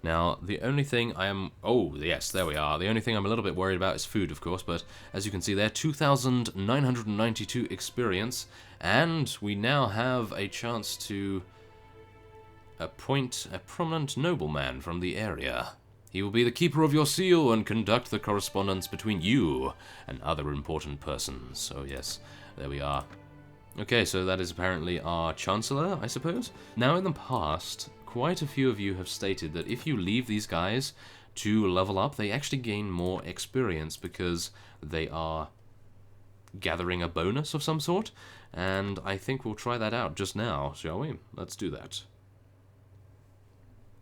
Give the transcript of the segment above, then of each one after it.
Now, the only thing I am... Oh, yes, there we are. The only thing I'm a little bit worried about is food, of course, but as you can see there, 2,992 experience, and we now have a chance to appoint a prominent nobleman from the area. He will be the keeper of your seal and conduct the correspondence between you and other important persons. So yes, there we are. Okay, so that is apparently our Chancellor, I suppose? Now, in the past, quite a few of you have stated that if you leave these guys to level up, they actually gain more experience because they are gathering a bonus of some sort. And I think we'll try that out just now, shall we? Let's do that.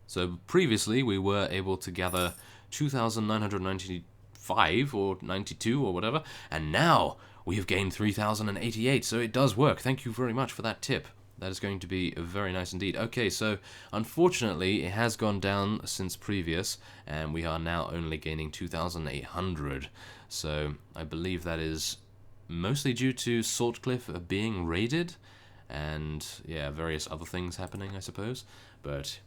So previously we were able to gather 2,995 or 92 or whatever, and now we have gained 3,088, so it does work. Thank you very much for that tip. That is going to be very nice indeed. Okay, so unfortunately it has gone down since previous, and we are now only gaining 2,800. So I believe that is mostly due to Saltcliffe being raided, and yeah, various other things happening, I suppose. But,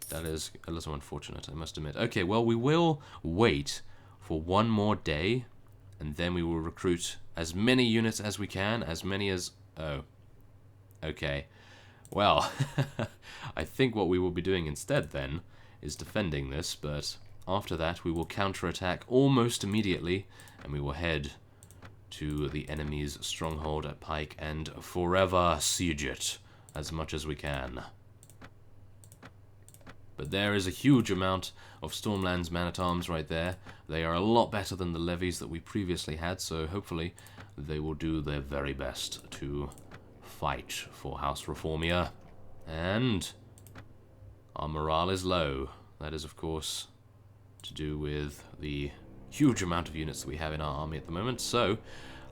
that is a little unfortunate, I must admit. Okay, well, we will wait for one more day, and then we will recruit as many units as we can, as many as... Oh. Okay. Well, I think what we will be doing instead, then, is defending this, but after that we will counterattack almost immediately, and we will head to the enemy's stronghold at Pike and forever siege it as much as we can. But there is a huge amount of Stormland's man-at-arms right there. They are a lot better than the levies that we previously had, so hopefully they will do their very best to fight for House Reformia. And our morale is low. That is, of course, to do with the huge amount of units that we have in our army at the moment, so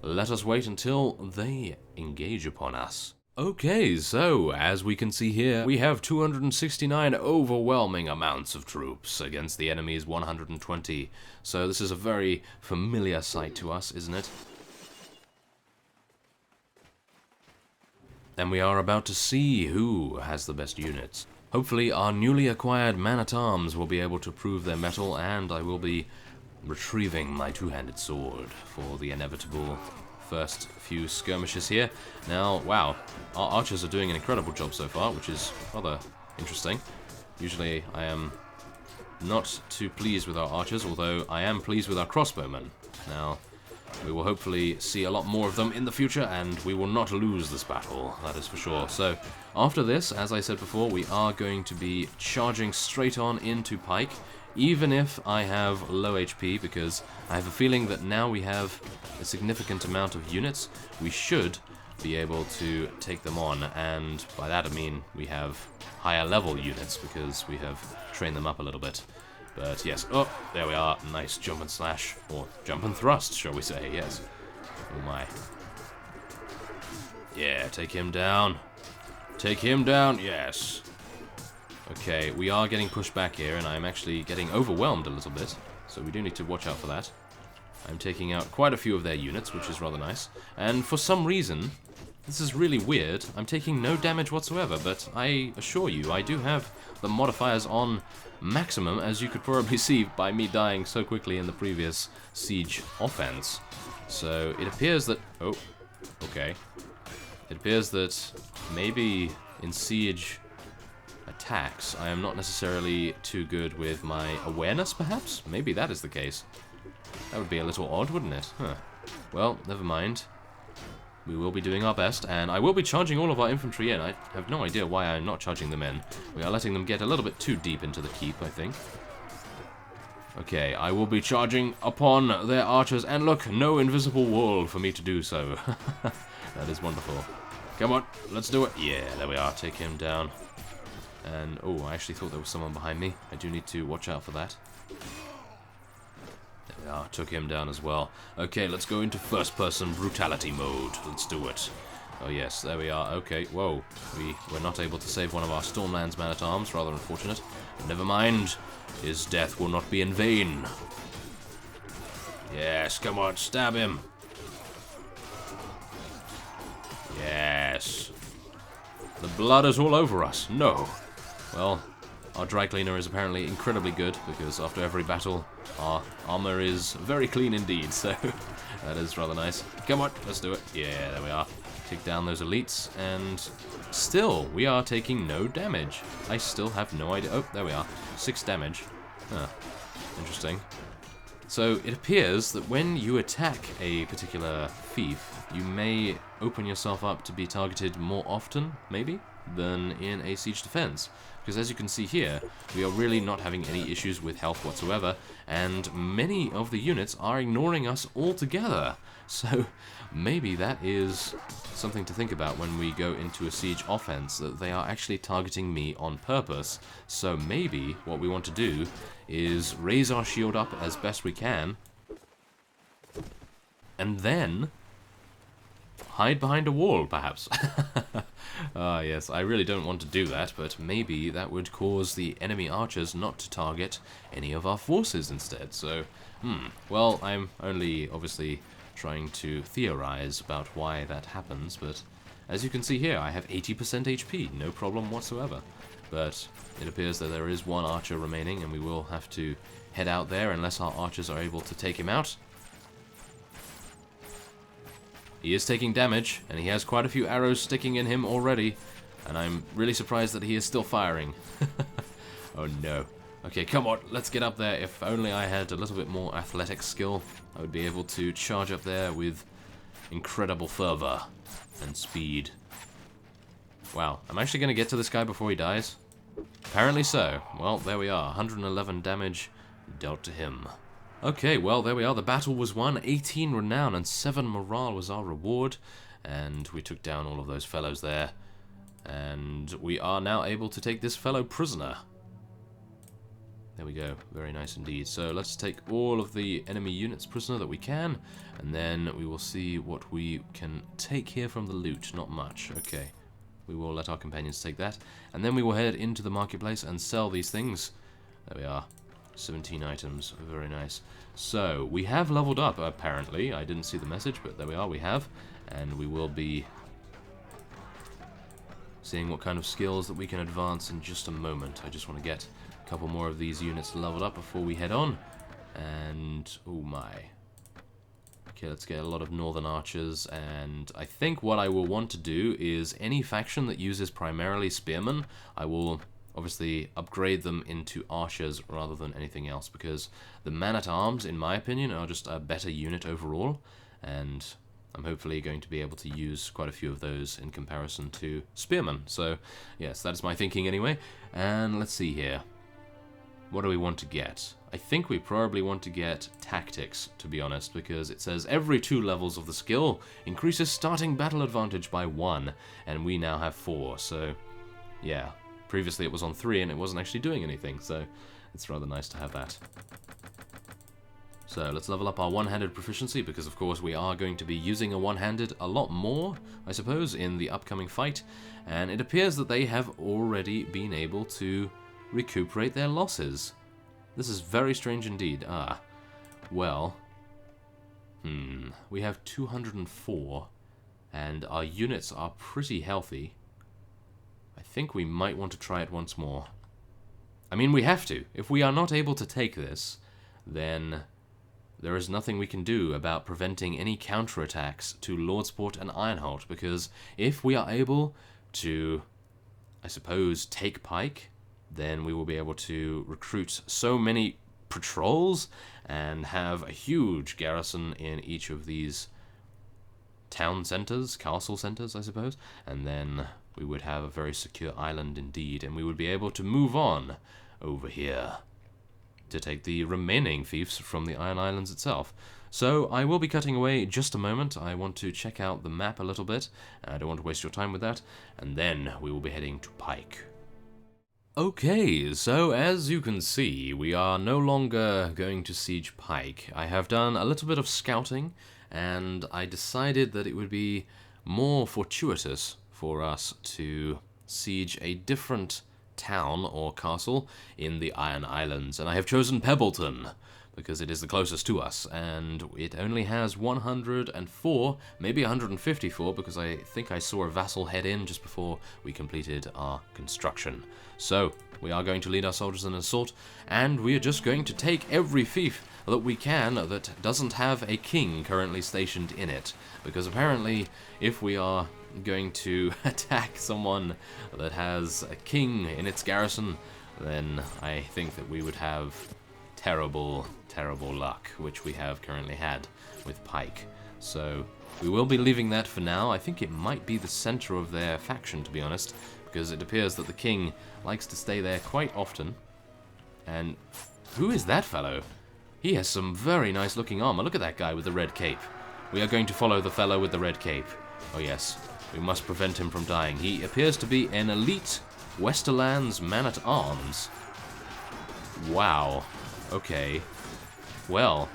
let us wait until they engage upon us. Okay, so as we can see here, we have 269 overwhelming amounts of troops against the enemy's 120. So this is a very familiar sight to us, isn't it? And we are about to see who has the best units. Hopefully our newly acquired man-at-arms will be able to prove their mettle, and I will be retrieving my two-handed sword for the inevitable first few skirmishes here. Now, wow, our archers are doing an incredible job so far, which is rather interesting. Usually I am not too pleased with our archers, although I am pleased with our crossbowmen. Now, we will hopefully see a lot more of them in the future, and we will not lose this battle, that is for sure. So, after this, as I said before, we are going to be charging straight on into Pike, even if I have low HP, because I have a feeling that now we have a significant amount of units, we should be able to take them on, and by that I mean we have higher level units, because we have trained them up a little bit. But yes, oh, there we are, nice jump and slash, or jump and thrust, shall we say, yes. Oh my. Yeah, take him down. Take him down, yes. Okay, we are getting pushed back here, and I'm actually getting overwhelmed a little bit, so we do need to watch out for that. I'm taking out quite a few of their units, which is rather nice, and for some reason, this is really weird, I'm taking no damage whatsoever, but I assure you, I do have the modifiers on maximum, as you could probably see by me dying so quickly in the previous siege offense. So it appears that... Oh, okay. It appears that maybe in siege attacks, I am not necessarily too good with my awareness, perhaps? Maybe that is the case. That would be a little odd, wouldn't it? Huh. Well, never mind. We will be doing our best, and I will be charging all of our infantry in. I have no idea why I'm not charging them in. We are letting them get a little bit too deep into the keep, I think. Okay, I will be charging upon their archers, and look, no invisible wall for me to do so. That is wonderful. Come on, let's do it. Yeah, there we are. Take him down. And, oh, I actually thought there was someone behind me. I do need to watch out for that. There we are, took him down as well. Okay, let's go into first-person brutality mode. Let's do it. Oh yes, there we are. Okay, whoa. We were not able to save one of our Stormland's man-at-arms, rather unfortunate. But never mind, his death will not be in vain. Yes, come on, stab him. Yes. The blood is all over us. No. Well, Our dry cleaner is apparently incredibly good, because after every battle, our armor is very clean indeed, so that is rather nice. Come on, let's do it. Yeah, there we are. Take down those elites, and still, we are taking no damage. I still have no idea. Oh, there we are. 6 damage. Huh. Interesting. So, it appears that when you attack a particular fief, you may open yourself up to be targeted more often, maybe, than in a siege defense. Because as you can see here, we are really not having any issues with health whatsoever, and many of the units are ignoring us altogether. So maybe that is something to think about when we go into a siege offense, that they are actually targeting me on purpose. So maybe what we want to do is raise our shield up as best we can, and then hide behind a wall, perhaps. Ah, yes, I really don't want to do that, but maybe that would cause the enemy archers not to target any of our forces instead. So, well, I'm only obviously trying to theorize about why that happens, but as you can see here, I have 80% HP, no problem whatsoever. But it appears that there is one archer remaining, and we will have to head out there unless our archers are able to take him out. He is taking damage, and he has quite a few arrows sticking in him already, and I'm really surprised that he is still firing. Oh no. Okay, come on, let's get up there. If only I had a little bit more athletic skill, I would be able to charge up there with incredible fervor and speed. Wow, I'm actually going to get to this guy before he dies? Apparently so. Well, there we are, 111 damage dealt to him. Okay, well, there we are. The battle was won. 18 renown and 7 morale was our reward. And we took down all of those fellows there. And we are now able to take this fellow prisoner. There we go. Very nice indeed. So let's take all of the enemy units prisoner that we can. And then we will see what we can take here from the loot. Not much. Okay. We will let our companions take that. And then we will head into the marketplace and sell these things. There we are. 17 items, very nice. So, we have leveled up, apparently. I didn't see the message, but there we are, we have. And we will be seeing what kind of skills that we can advance in just a moment. I just want to get a couple more of these units leveled up before we head on. And, oh my. Okay, let's get a lot of northern archers, and I think what I will want to do is any faction that uses primarily spearmen, I will obviously upgrade them into archers rather than anything else, because the man-at-arms, in my opinion, are just a better unit overall, and I'm hopefully going to be able to use quite a few of those in comparison to spearmen. So, yes, that is my thinking anyway. And let's see here. What do we want to get? I think we probably want to get tactics, to be honest, because it says every 2 levels of the skill increases starting battle advantage by 1, and we now have 4, so yeah. Previously it was on 3 and it wasn't actually doing anything, so it's rather nice to have that. So let's level up our one-handed proficiency, because of course we are going to be using a one-handed a lot more, I suppose, in the upcoming fight, and it appears that they have already been able to recuperate their losses. This is very strange indeed. Ah, well, we have 204, and our units are pretty healthy. I think we might want to try it once more. I mean, we have to. If we are not able to take this, then there is nothing we can do about preventing any counterattacks to Lordsport and Ironholt, because if we are able to, I suppose, take Pike, then we will be able to recruit so many patrols and have a huge garrison in each of these town centers, castle centers, I suppose, and then we would have a very secure island indeed, and we would be able to move on over here to take the remaining fiefs from the Iron Islands itself. So I will be cutting away just a moment. I want to check out the map a little bit. I don't want to waste your time with that, and then we will be heading to Pike. Okay, so as you can see, we are no longer going to siege Pike. I have done a little bit of scouting, and I decided that it would be more fortuitous for us to siege a different town or castle in the Iron Islands, and I have chosen Pebbleton. because it is the closest to us, and it only has 104, maybe 154, because I think I saw a vassal head in just before we completed our construction. So, we are going to lead our soldiers in an assault, and we are just going to take every fief that we can that doesn't have a king currently stationed in it, because apparently, if we are going to attack someone that has a king in its garrison, then I think that we would have terrible, terrible luck, which we have currently had with Pike. So we will be leaving that for now. I think it might be the center of their faction, to be honest, because it appears that the king likes to stay there quite often. And who is that fellow? He has some very nice looking armor. Look at that guy with the red cape. We are going to follow the fellow with the red cape. Oh yes, we must prevent him from dying. He appears to be an elite Westerlands man-at-arms. Wow. Okay. Well,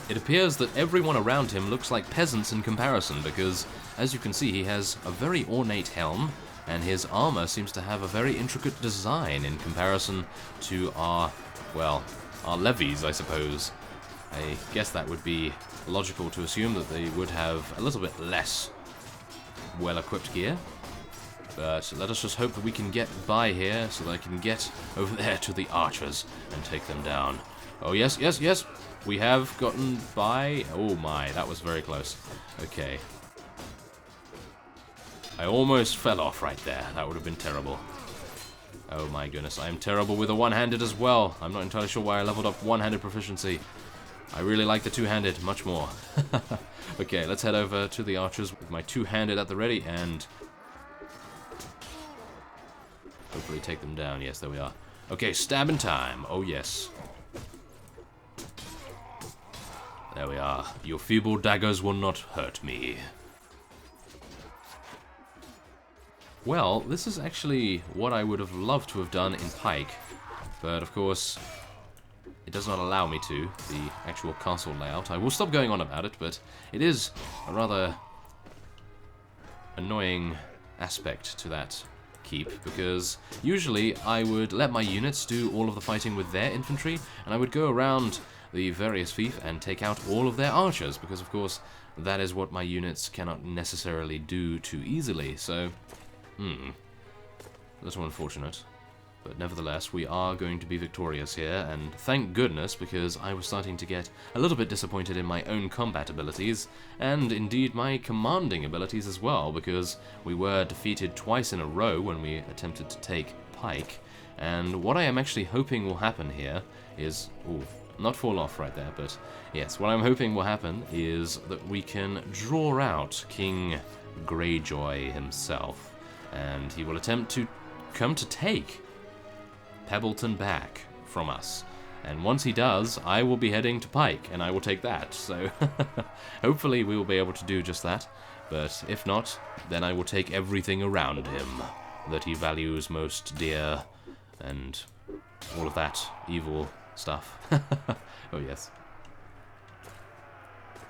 it appears that everyone around him looks like peasants in comparison, because, as you can see, he has a very ornate helm, and his armor seems to have a very intricate design in comparison to our, well, our levies, I suppose. I guess that would be logical to assume that they would have a little bit less well-equipped gear. But let us just hope that we can get by here so that I can get over there to the archers and take them down. Oh, yes, yes, yes! We have gotten by. Oh my, that was very close. Okay. I almost fell off right there. That would have been terrible. Oh my goodness, I am terrible with a one-handed as well. I'm not entirely sure why I leveled up one-handed proficiency. I really like the two-handed much more. Okay, let's head over to the archers with my two-handed at the ready and hopefully take them down. Yes, there we are. Okay, stabbing time. Oh, yes. There we are. Your feeble daggers will not hurt me. Well, this is actually what I would have loved to have done in Pike, but of course, it does not allow me to, the actual castle layout. I will stop going on about it, but it is a rather annoying aspect to that keep, because usually I would let my units do all of the fighting with their infantry, and I would go around the various fief and take out all of their archers, because of course that is what my units cannot necessarily do too easily, so a little unfortunate. But nevertheless, we are going to be victorious here, and thank goodness, because I was starting to get a little bit disappointed in my own combat abilities, and indeed my commanding abilities as well, because we were defeated twice in a row when we attempted to take Pike, and what I am actually hoping will happen here is, ooh, not fall off right there, but yes, what I'm hoping will happen is that we can draw out King Greyjoy himself, and he will attempt to come to take Pebbleton back from us. And once he does, I will be heading to Pike, and I will take that. So hopefully we will be able to do just that. But if not, then I will take everything around him that he values most dear, and all of that evil stuff. Oh yes.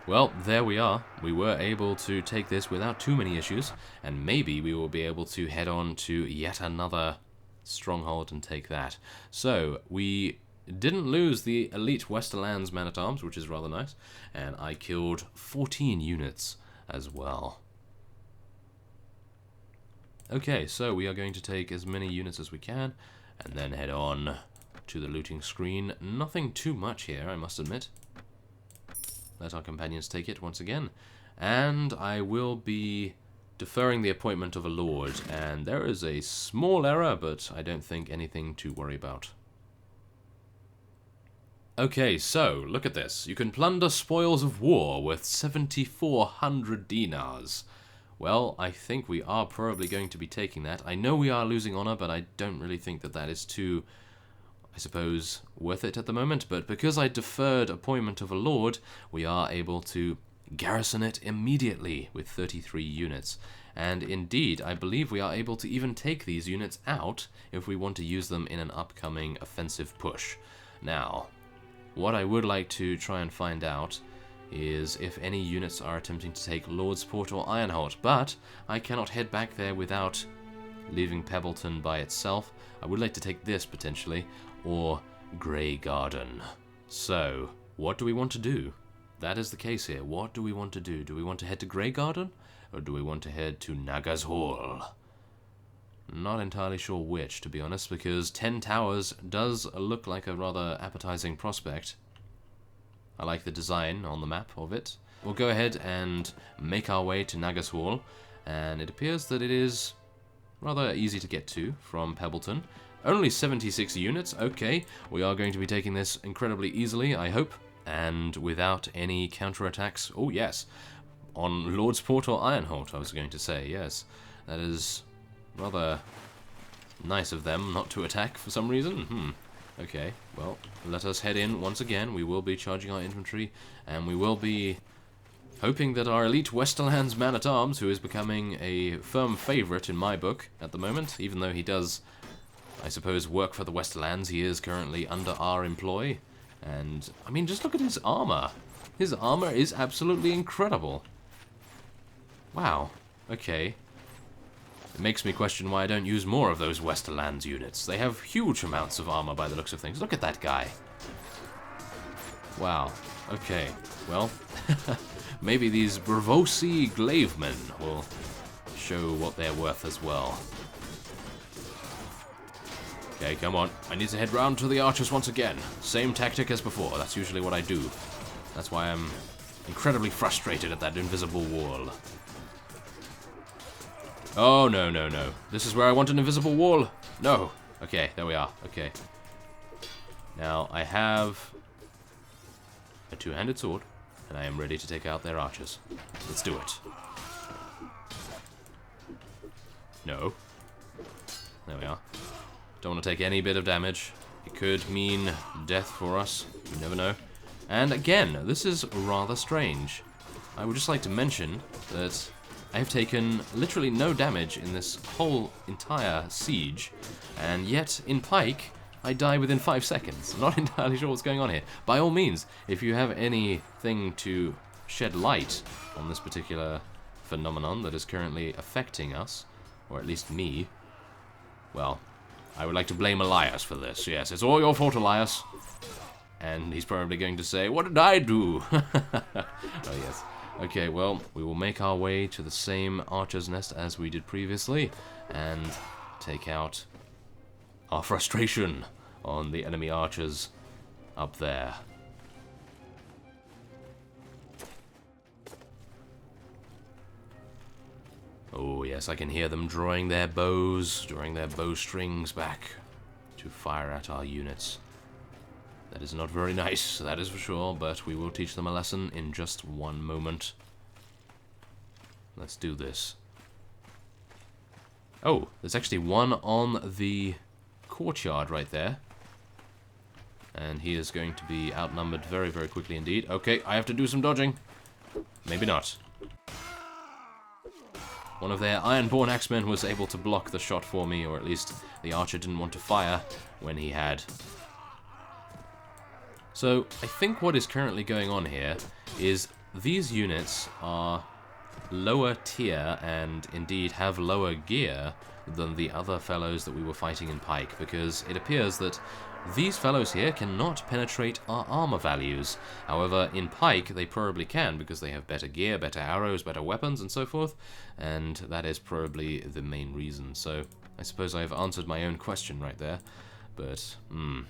Well, there we are. We were able to take this without too many issues, and maybe we will be able to head on to yet another stronghold and take that. So, we didn't lose the elite Westerlands man-at-arms, which is rather nice, and I killed 14 units as well. Okay, so we are going to take as many units as we can, and then head on to the looting screen. Nothing too much here, I must admit. Let our companions take it once again, and I will be deferring the appointment of a lord, and there is a small error, but I don't think anything to worry about. Okay, so, look at this. You can plunder spoils of war worth 7,400 dinars. Well, I think we are probably going to be taking that. I know we are losing honor, but I don't really think that that is too, I suppose, worth it at the moment, but because I deferred appointment of a lord, we are able to garrison it immediately with 33 units. And indeed, I believe we are able to even take these units out if we want to use them in an upcoming offensive push. Now, what I would like to try and find out is if any units are attempting to take Lordsport or Ironholt, but I cannot head back there without leaving Pebbleton by itself. I would like to take this, potentially, or Grey Garden. So, what do we want to do? That is the case here. What do we want to do? Do we want to head to Greygarden? Or do we want to head to Naga's Hall? Not entirely sure which, to be honest, because 10 Towers does look like a rather appetizing prospect. I like the design on the map of it. We'll go ahead and make our way to Naga's Hall, and it appears that it is rather easy to get to from Pebbleton. Only 76 units, okay. We are going to be taking this incredibly easily, I hope, and without any counterattacks. Oh, yes. On Lordsport or Ironholt, I was going to say, yes. That is rather nice of them not to attack for some reason. Okay, well, let us head in once again. We will be charging our infantry, and we will be hoping that our elite Westerlands man-at-arms, who is becoming a firm favourite in my book at the moment, even though he does, I suppose, work for the Westerlands, he is currently under our employ. And, I mean, just look at his armour. His armour is absolutely incredible. Wow, okay. It makes me question why I don't use more of those Westerlands units. They have huge amounts of armor by the looks of things. Look at that guy. Wow. Okay. Well, maybe these Bravosi Glavemen will show what they're worth as well. Okay, come on. I need to head round to the archers once again. Same tactic as before. That's usually what I do. That's why I'm incredibly frustrated at that invisible wall. Oh, no, no, no. This is where I want an invisible wall. No. Okay, there we are. Okay. Now, I have a two-handed sword, and I am ready to take out their archers. Let's do it. No. There we are. Don't want to take any bit of damage. It could mean death for us. You never know. And again, this is rather strange. I would just like to mention that I have taken literally no damage in this whole entire siege, and yet in Pike, I die within 5 seconds. I'm not entirely sure what's going on here. By all means, if you have anything to shed light on this particular phenomenon that is currently affecting us, or at least me, well, I would like to blame Elias for this. Yes, it's all your fault, Elias. And he's probably going to say, what did I do? Oh, yes. Okay, well, we will make our way to the same archer's nest as we did previously, and take out our frustration on the enemy archers up there. Oh, yes, I can hear them drawing their bows, drawing their bowstrings back to fire at our units. That is not very nice, that is for sure, but we will teach them a lesson in just one moment. Let's do this. Oh, there's actually one on the courtyard right there. And he is going to be outnumbered very, very quickly indeed. Okay, I have to do some dodging. Maybe not. One of their Ironborn Axemen was able to block the shot for me, or at least the archer didn't want to fire when he had. So, I think what is currently going on here is these units are lower tier and indeed have lower gear than the other fellows that we were fighting in Pike, because it appears that these fellows here cannot penetrate our armor values. However, in Pike they probably can, because they have better gear, better arrows, better weapons, and so forth, and that is probably the main reason. So, I suppose I have answered my own question right there, but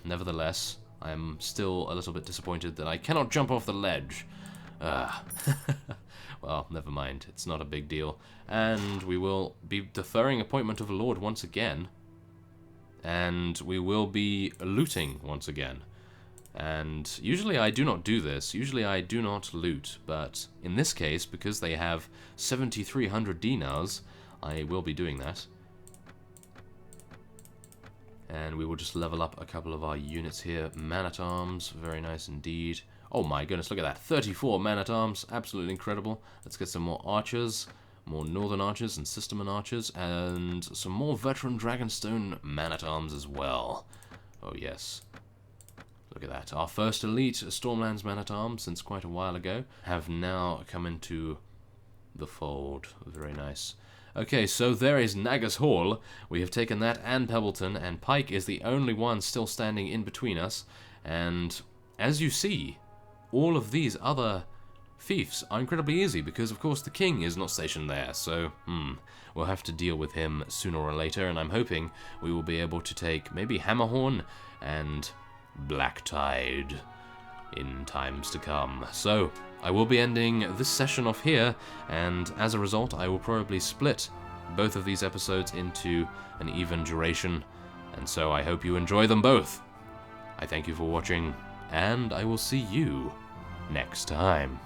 nevertheless, I'm still a little bit disappointed that I cannot jump off the ledge. Well, never mind. It's not a big deal. And we will be deferring appointment of a lord once again. And we will be looting once again. And usually I do not do this. Usually I do not loot. But in this case, because they have 7,300 dinars, I will be doing that. And we will just level up a couple of our units here. Man-at-arms, very nice indeed. Oh my goodness, look at that. 34 man-at-arms, absolutely incredible. Let's get some more archers, more northern archers and Sisterman archers, and some more veteran Dragonstone man-at-arms as well. Oh yes. Look at that. Our first elite Stormlands man-at-arms, since quite a while ago, have now come into the fold. Very nice. Okay, so there is Naga's Hall. We have taken that and Pebbleton, and Pike is the only one still standing in between us. And as you see, all of these other fiefs are incredibly easy because, of course, the king is not stationed there, so, we'll have to deal with him sooner or later, and I'm hoping we will be able to take maybe Hammerhorn and Blacktide in times to come. So, I will be ending this session off here, and as a result, I will probably split both of these episodes into an even duration, and so I hope you enjoy them both. I thank you for watching, and I will see you next time.